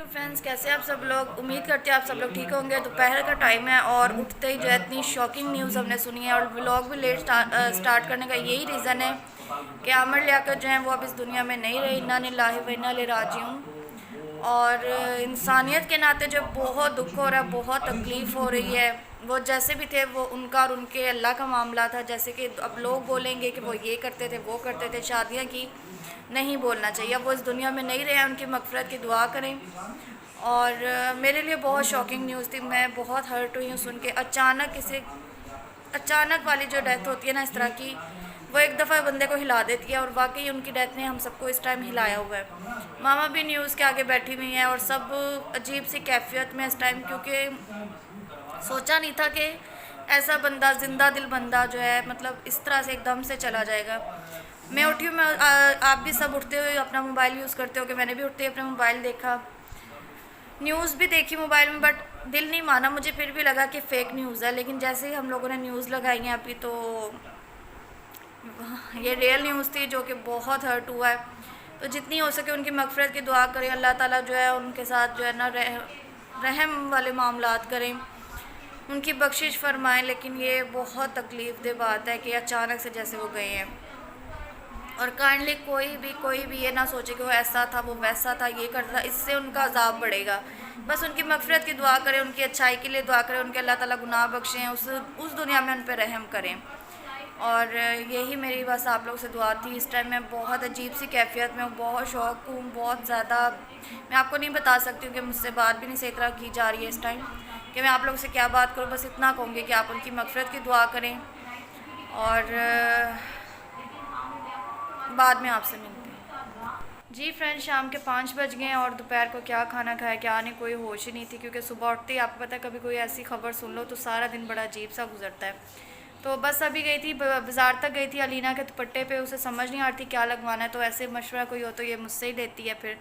Friends, कैसे आप सब लोग। उम्मीद करते हैं आप सब लोग ठीक होंगे। दोपहर का टाइम है और उठते ही जो है इतनी शॉकिंग न्यूज़ हमने सुनी है। और व्लॉग भी लेट स्टार्ट करने का यही रीज़न है कि आमिर लियाकत जो है वो अब इस दुनिया में नहीं रही। इन्ना लिल्लाहि व इन्ना इलैहि राजिऊन। और इंसानियत के नाते जो बहुत दुख हो रहा है, बहुत तकलीफ़ हो रही है। वो जैसे भी थे वो उनका और उनके अल्लाह का मामला था। जैसे कि अब लोग बोलेंगे कि वो ये करते थे, वो करते थे, शादियाँ की, नहीं बोलना चाहिए। अब वो इस दुनिया में नहीं रहे, उनकी मग़फ़िरत की दुआ करें। और मेरे लिए बहुत शॉकिंग न्यूज़ थी। मैं बहुत हर्ट हुई हूँ सुन के। अचानक वाली जो डेथ होती है ना इस तरह की, वो एक दफ़ा बंदे को हिला देती है। और वाकई उनकी डेथ ने हम सबको इस टाइम हिलाया हुआ है। मामा भी न्यूज़ के आगे बैठी हुई हैं और सब अजीब सी कैफियत में इस टाइम, क्योंकि सोचा नहीं था कि ऐसा बंदा, जिंदा दिल बंदा जो है, मतलब इस तरह से एकदम से चला जाएगा। मैं उठी हूँ, आप भी सब उठते हुए अपना मोबाइल यूज़ करते हो कि मैंने भी उठते हुए अपना मोबाइल देखा, न्यूज़ भी देखी मोबाइल में, बट दिल नहीं माना। मुझे फिर भी लगा कि फ़ेक न्यूज़ है। लेकिन जैसे ही हम लोगों ने न्यूज़ लगाई है अभी, तो ये रियल न्यूज़ थी जो कि बहुत हर्ट हुआ है। तो जितनी हो सके उनकी मग़फ़िरत की दुआ करें। अल्लाह ताला जो है उनके साथ जो है ना रहम वाले मामलात करें, उनकी बख्शिश फरमाएं। लेकिन ये बहुत तकलीफ़ दे बात है कि अचानक से जैसे वो गए हैं। और काइंडली कोई भी ये ना सोचे कि वो ऐसा था, वो वैसा था, ये करता था, इससे उनका अजाब बढ़ेगा। बस उनकी मग़फ़िरत की दुआ करें, उनकी अच्छाई के लिए दुआ करें, उनके अल्लाह ताला गुनाह बख्शें, उस दुनिया में उन पर रहम करें। और यही मेरी बस आप लोग से दुआ थी। इस टाइम मैं बहुत अजीब सी कैफियत में हूँ, बहुत शौक हूँ, बहुत ज़्यादा। मैं आपको नहीं बता सकती हूँ कि मुझसे बात भी नहीं सही तरह की जा रही है इस टाइम, कि मैं आप लोग से क्या बात करूँ। बस इतना कहूँगी कि आप उनकी मग़फ़िरत की दुआ करें। और बाद में आपसे मिलते हैं। जी फ्रेंड्स, शाम के 5 बज गए हैं और दोपहर को क्या खाना खाया क्या नहीं, कोई होश ही नहीं थी। क्योंकि सुबह उठते ही आपको पता है, कभी कोई ऐसी खबर सुन लो तो सारा दिन बड़ा अजीब सा गुजरता है। तो बस अभी गई थी, बाज़ार तक गई थी अलीना के दुपट्टे पे। उसे समझ नहीं आ रही थी क्या लगवाना है, तो ऐसे मशवरा कोई हो तो ये मुझसे ही लेती है फिर।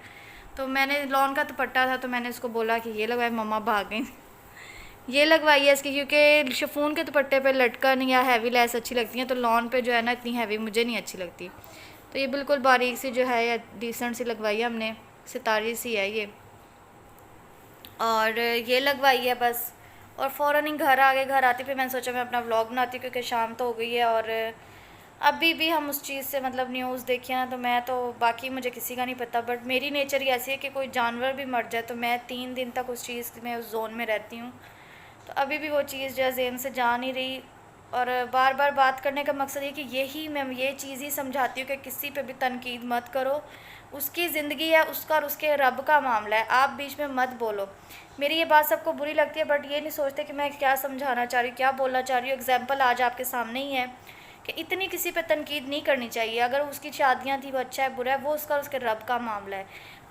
तो मैंने लॉन का दुपट्टा था तो मैंने उसको बोला कि ये लगवाए, मम्मा भाग गई। ये लगवाई है इसकी, क्योंकि शिफॉन के दुपट्टे पे लटकन या हैवी लेस अच्छी लगती हैं, तो लॉन पे जो है ना इतनी हैवी मुझे नहीं अच्छी लगती। तो ये बिल्कुल बारीक सी जो है या डिसेंट सी लगवाई है हमने, सितारी सी है ये। और ये लगवाई है बस। और फ़ौरन ही घर आ गए। घर आते फिर मैंने सोचा मैं अपना व्लॉग बनाती हूँ, क्योंकि शाम तो हो गई है। और अभी भी हम उस चीज़ से मतलब न्यूज़ देखी ना, तो मैं तो, बाकी मुझे किसी का नहीं पता, बट मेरी नेचर ही ऐसी है कि कोई जानवर भी मर जाए तो मैं 3 दिन तक उस चीज़ में, उस जोन में रहती हूँ। तो अभी भी वो चीज़ जो है ज़हन से जा नहीं रही। और बार बार बात करने का मकसद ये कि यही मैं ये चीज़ ही समझाती हूँ कि किसी पे भी तनकीद मत करो। उसकी ज़िंदगी है, उसका और उसके रब का मामला है, आप बीच में मत बोलो। मेरी ये बात सबको बुरी लगती है, बट ये नहीं सोचते कि मैं क्या समझाना चाह रही हूँ, क्या बोलना चाह रही हूँ। एग्जाम्पल आज आपके सामने ही है कि इतनी किसी पे तनकीद नहीं करनी चाहिए। अगर उसकी शादियाँ थी, वो अच्छा है बुरा है, वो उसका और उसके रब का मामला है।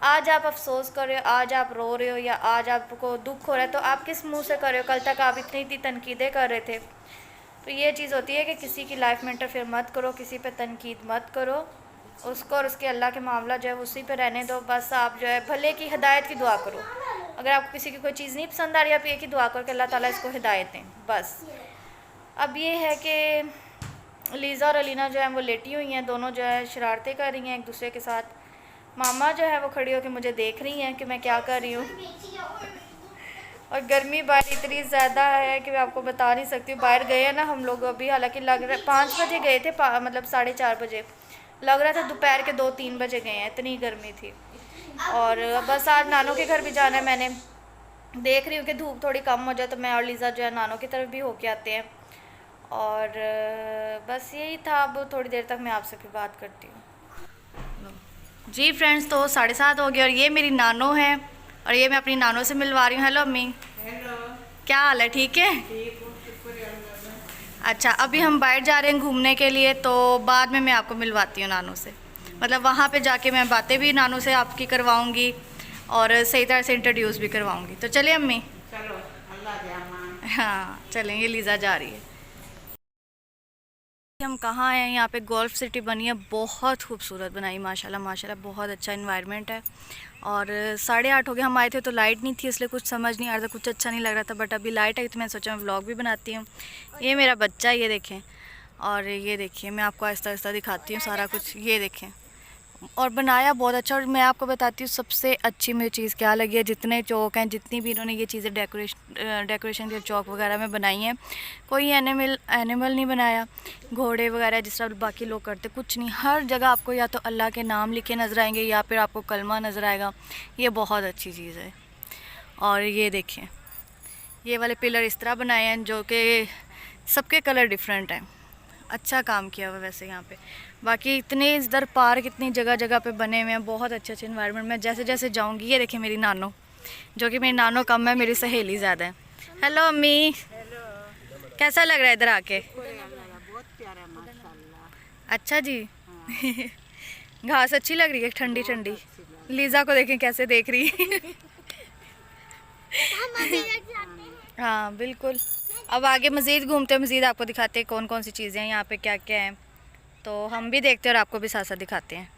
आज आप अफसोस कर रहे हो, आज आप रो रहे हो, या आज आपको दुख हो रहा है, तो आप किस मुंह से कर रहे हो? कल तक आप इतनी इतनी तनकीदें कर रहे थे। तो ये चीज़ होती है कि किसी की लाइफ में इंटरफेयर मत करो, किसी पे तनकीद मत करो। उसको और उसके अल्लाह के मामला जो है उसी पे रहने दो। बस आप जो है भले की हिदायत की दुआ करो। अगर आपको किसी की कोई चीज़ नहीं पसंद आ रही, आप एक ही दुआ करो कि अल्लाह ताला इसको हिदायत दें, बस। अब ये है कि लीज़ा और अलीना जो है वो लेटी हुई हैं, दोनों जो है शरारतें कर रही हैं एक दूसरे के साथ। मामा जो है वो खड़ी होकर मुझे देख रही हैं कि मैं क्या कर रही हूँ। और गर्मी बाहर इतनी ज़्यादा है कि मैं आपको बता नहीं सकती हूँ। बाहर गए हैं ना हम लोग अभी, हालांकि लग रहा है 5 बजे गए थे, मतलब 4:30 बजे, लग रहा था दोपहर के 2-3 बजे गए हैं, इतनी गर्मी थी। और बस आज नानों के घर भी जाना है। मैंने देख रही हूँ कि धूप थोड़ी कम हो जाए तो मैं और लीज़ा जो है नानों की तरफ भी होके आते हैं। और बस यही था। अब थोड़ी देर तक मैं आपसे फिर बात करती हूँ। जी फ्रेंड्स, तो 7:30 हो गए और ये मेरी नानो है और ये मैं अपनी नानो से मिलवा रही हूँ। हेलो अम्मी। हेलो। क्या हाल है? ठीक है। ठीक हूँ, शुक्र है अल्लाह का। अच्छा, अभी हम बाहर जा रहे हैं घूमने के लिए, तो बाद में मैं आपको मिलवाती हूँ नानो से। मतलब वहाँ पे जाके मैं बातें भी नानो से आपकी करवाऊँगी और सही तरह से इंट्रोड्यूस भी करवाऊँगी। तो चलिए अम्मी। चलो, अल्लाह दे अमान। हाँ चलें, ये लीज़ा जा रही है। हम कहाँ हैं? यहाँ पे गोल्फ सिटी बनी है, बहुत खूबसूरत बनाई, माशाल्लाह माशाल्लाह, बहुत अच्छा इन्वायरमेंट है। और 8:30 हो गए, हम आए थे तो लाइट नहीं थी, इसलिए कुछ समझ नहीं आ रहा था, कुछ अच्छा नहीं लग रहा था। बट अभी लाइट आई तो मैं सोचा मैं व्लॉग भी बनाती हूँ। ये मेरा बच्चा, ये देखें। और ये देखिए, मैं आपको आहिस्ता आहिस्ता दिखाती हूँ सारा कुछ। ये देखें, और बनाया बहुत अच्छा। और मैं आपको बताती हूँ सबसे अच्छी मुझे चीज़ क्या लगी है, जितने चौक हैं, जितनी भी इन्होंने ये चीज़ें डेकोरेशन के चौक वगैरह में बनाई हैं, कोई एनिमल नहीं बनाया, घोड़े वगैरह जिस तरह बाकी लोग करते, कुछ नहीं। हर जगह आपको या तो अल्लाह के नाम लिखे नज़र आएंगे या फिर आपको कलमा नज़र आएगा। ये बहुत अच्छी चीज़ है। और ये देखें, ये वाले पिलर इस तरह बनाए हैं जो कि सबके कलर डिफरेंट हैं। अच्छा काम किया हुआ वैसे यहाँ पे। बाकी इतने इधर पार्क इतनी जगह जगह पे बने हुए हैं, बहुत अच्छे अच्छे इन्वायरमेंट में। जैसे जैसे जाऊँगी, ये देखिए मेरी नानो, जो कि मेरी नानो कम है, मेरी सहेली ज़्यादा है। हेलो अम्मी, हेलो। कैसा लग रहा है इधर आके? बहुत प्यारा माशाल्लाह। अच्छा जी। घास अच्छी लग रही है, ठंडी ठंडी। लीज़ा को देखें कैसे देख रही है। हाँ बिल्कुल। अब आगे मज़ीद घूमते हैं, मज़ीद आपको दिखाते हैं कौन कौन सी चीज़ें हैं यहाँ पे, क्या क्या है। तो हम भी देखते हैं और आपको भी साथ साथ दिखाते हैं।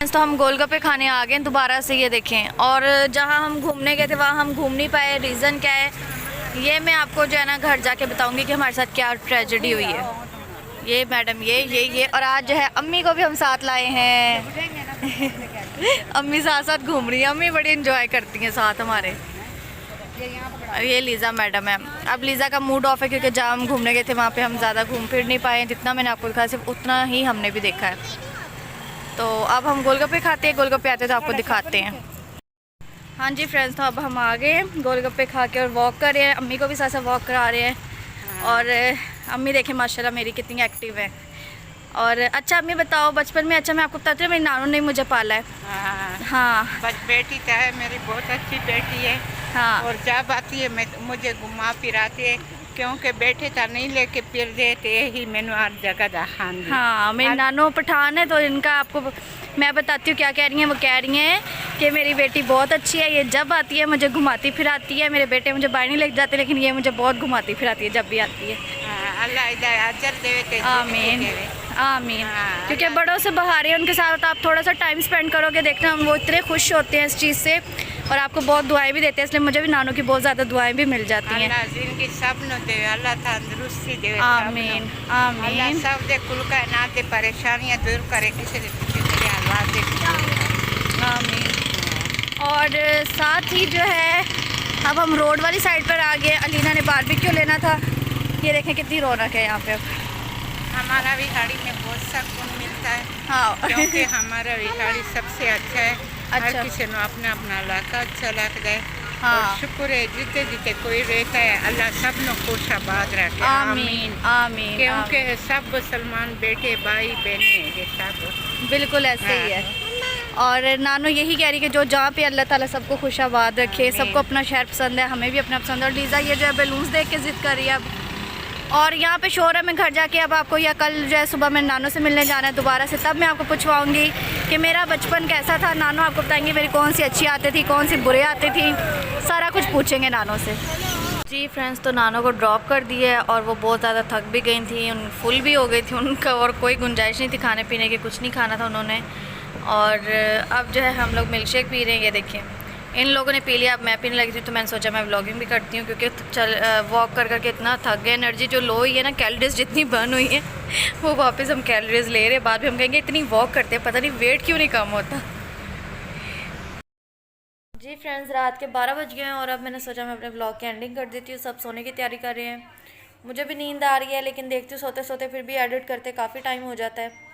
तो हम गोलगप्पे खाने आ गए हैं दोबारा से, ये देखें। और जहाँ हम घूमने गए थे वहाँ हम घूम नहीं पाए। रीज़न क्या है ये मैं आपको जो है ना घर जाके बताऊँगी कि हमारे साथ क्या ट्रेजेडी हुई है। ये मैडम ये और आज जो है अम्मी को भी हम साथ लाए हैं। अम्मी साथ साथ घूम रही है, अम्मी बड़ी इंजॉय करती हैं साथ हमारे। ये लीज़ा मैडम है। अब लीज़ा का मूड ऑफ है क्योंकि जहाँ हम घूमने गए थे वहाँ पे हम ज़्यादा घूम फिर नहीं पाए। जितना मैंने आपको दिखाया सिर्फ उतना ही हमने भी देखा है। तो अब हम गोलगप्पे खाते हैं, गोलगप्पे आते तो आपको दिखाते हैं। हाँ जी फ्रेंड्स, तो अब हम आ गए हैं गोलगप्पे खा के और वॉक कर रहे हैं। अम्मी को भी साथ साथ वॉक करा रहे हैं। और अम्मी देखें माशाल्लाह मेरी कितनी एक्टिव है। और अच्छा अम्मी बताओ, बचपन में, अच्छा मैं आपको बताती हूँ, मेरी नानू ने मुझे पाला है। हाँ बस बेटी तो है मेरी, बहुत अच्छी बेटी है। हाँ। और जब आती है मैं मुझे घुमा फिराती है, क्योंकि बेटे तो नहीं लेके फिर देते ही मैंने हर जगह दखान। हाँ मेरी नानो पठान है, तो इनका आपको मैं बताती हूँ क्या कह रही हैं। वो कह रही हैं कि मेरी बेटी बहुत अच्छी है, ये जब आती है मुझे घुमाती फिराती है। मेरे बेटे मुझे बाहर नहीं लेके जाते, लेकिन ये मुझे बहुत घुमाती फिराती है जब भी आती है। अल्लाह इधर अजर देवे। आमीन आमीन। क्योंकि बड़ों से बाहर है, उनके साथ आप थोड़ा सा टाइम स्पेंड करोगे, देखना वो इतने खुश होते हैं इस चीज़ से और आपको बहुत दुआएं भी देते हैं। इसलिए मुझे भी नानू की बहुत ज़्यादा दुआएं भी मिल जाती हैं। अल्लाह जिनकी सब न दे, अल्लाह तंदुरुस्ती दे। आमीन आमीन। सब दे कुल का ना दे, परेशानियां दूर करे, किसी तेरे हालात दे। आमीन। और साथ ही जो है अब हम रोड वाली साइड पर आ गए। अलीना ने बारबेक्यू लेना था। ये देखें कितनी रौनक है यहाँ पे। अब हमारा बिहाड़ी में बहुत सुकून मिलता है। हाँ क्योंकि हमारा बिहाड़ी सबसे अच्छा है। अच्छा। हर किसी को अपना अपना इलाका अच्छा लगता है। हाँ। और शुक्र है जितने जितने कोई रहता है, अल्लाह सब लोग खुश आबाद रखे। आमीन आमीन। क्योंकि सब मुसलमान बेटे भाई बहने हैं सब। बिल्कुल ऐसे ही है। और नानो यही कह रही कि जो जहाँ पे अल्लाह ताला सबको खुश आबाद रखे, सबको अपना शहर पसंद है, हमें भी अपना पसंद है। और लीज़ा ये जो है बैलून्स देख के ज़िद कर रही है अब। और यहाँ पे शोर है, मैं घर जाके अब आपको, या कल जो है सुबह मैं नानो से मिलने जाना है दोबारा से, तब मैं आपको पूछवाऊँगी कि मेरा बचपन कैसा था। नानो आपको बताएंगे मेरी कौन सी अच्छी आती थी, कौन सी बुरे आती थी, सारा कुछ पूछेंगे नानो से। जी फ्रेंड्स, तो नानो को ड्रॉप कर दिया है और वो बहुत ज़्यादा थक भी गई थी, फुल भी हो गई थी उनका, और कोई गुंजाइश नहीं थी खाने पीने की, कुछ नहीं खाना था उन्होंने। और अब जो है हम लोग मिल्क शेक पी रहे हैं। ये देखिए इन लोगों ने पी लिया, अब मैं पीने लगी थी। तो मैंने सोचा मैं व्लॉगिंग भी करती हूँ क्योंकि वॉक कर करके इतना थक गए, एनर्जी जो लो हुई है ना, कैलोरीज जितनी बर्न हुई है वो वापस हम कैलोरीज ले रहे हैं। बाद में हम कहेंगे इतनी वॉक करते हैं, पता नहीं वेट क्यों नहीं कम होता। जी फ्रेंड्स, रात के 12 बज गए हैं और अब मैंने सोचा मैं अपने व्लॉग की एंडिंग कर देती हूँ। सब सोने की तैयारी कर रहे हैं, मुझे भी नींद आ रही है, लेकिन देखती हूँ सोते सोते फिर भी एडिट करते काफ़ी टाइम हो जाता है।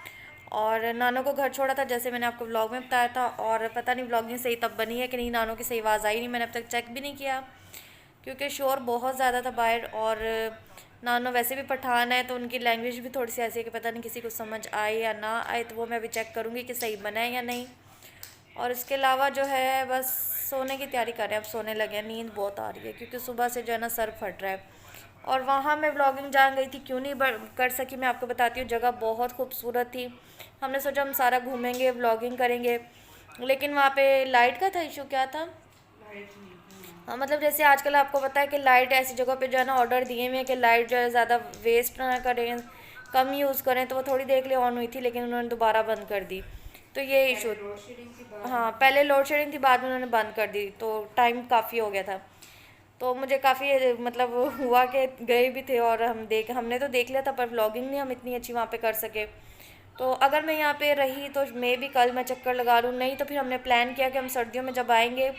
और नानो को घर छोड़ा था जैसे मैंने आपको व्लॉग में बताया था, और पता नहीं व्लॉगिंग सही तब बनी है कि नहीं, नानो की सही आवाज़ आई नहीं, मैंने अब तक चेक भी नहीं किया क्योंकि शोर बहुत ज़्यादा था बाहर। और नानो वैसे भी पठान है तो उनकी लैंग्वेज भी थोड़ी सी ऐसी है कि पता नहीं किसी को समझ आए या ना आए, तो वो मैं अभी चेक करूँगी कि सही बना है या नहीं। और इसके अलावा जो है बस सोने की तैयारी कर रहे हैं, अब सोने लगे हैं। नींद बहुत आ रही है क्योंकि सुबह से जो है ना सर फट रहा है। और वहाँ मैं व्लॉगिंग जान गई थी, क्यों नहीं कर सकी, मैं आपको बताती हूँ। जगह बहुत खूबसूरत थी, हमने सोचा हम सारा घूमेंगे, व्लॉगिंग करेंगे, लेकिन वहाँ पे लाइट का था इशू। क्या था? हाँ, मतलब जैसे आजकल आपको पता है कि लाइट ऐसी जगह पे जो है ना ऑर्डर दिए हुए हैं कि लाइट जो है ज़्यादा वेस्ट ना करें, कम यूज़ करें, तो वो थोड़ी देर के लिए ऑन हुई थी लेकिन उन्होंने दोबारा बंद कर दी। तो ये इशू, हाँ पहले लोड शेडिंग थी, बाद में उन्होंने बंद कर दी, तो टाइम काफ़ी हो गया था। तो मुझे काफ़ी मतलब हुआ कि गए भी थे और हमने तो देख लिया था, पर व्लॉगिंग नहीं हम इतनी अच्छी वहाँ पे कर सके। तो अगर मैं यहाँ पे रही तो मे भी कल मैं चक्कर लगा लूँ, नहीं तो फिर हमने प्लान किया कि हम सर्दियों में जब आएंगे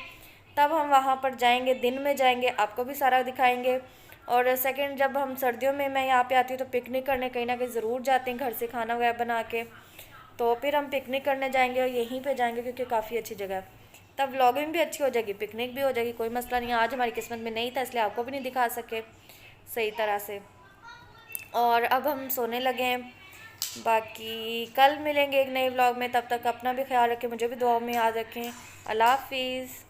तब हम वहाँ पर जाएंगे, दिन में जाएंगे, आपको भी सारा दिखाएंगे। और सेकंड, जब हम सर्दियों में मैं यहाँ पे आती हूँ तो पिकनिक करने कहीं ना कहीं ज़रूर जाते हैं घर से खाना वगैरह बना के, तो फिर हम पिकनिक करने जाएंगे और यहीं पे जाएंगे क्योंकि काफ़ी अच्छी जगह है। तब व्लॉगिंग भी अच्छी हो जाएगी, पिकनिक भी हो जाएगी, कोई मसला नहीं। आज हमारी किस्मत में नहीं था इसलिए आपको भी नहीं दिखा सके सही तरह से। और अब हम सोने लगे हैं, बाकी कल मिलेंगे एक नए व्लॉग में। तब तक अपना भी ख्याल रखें, मुझे भी दुआओं में याद रखें। अल्लाह हाफिज़।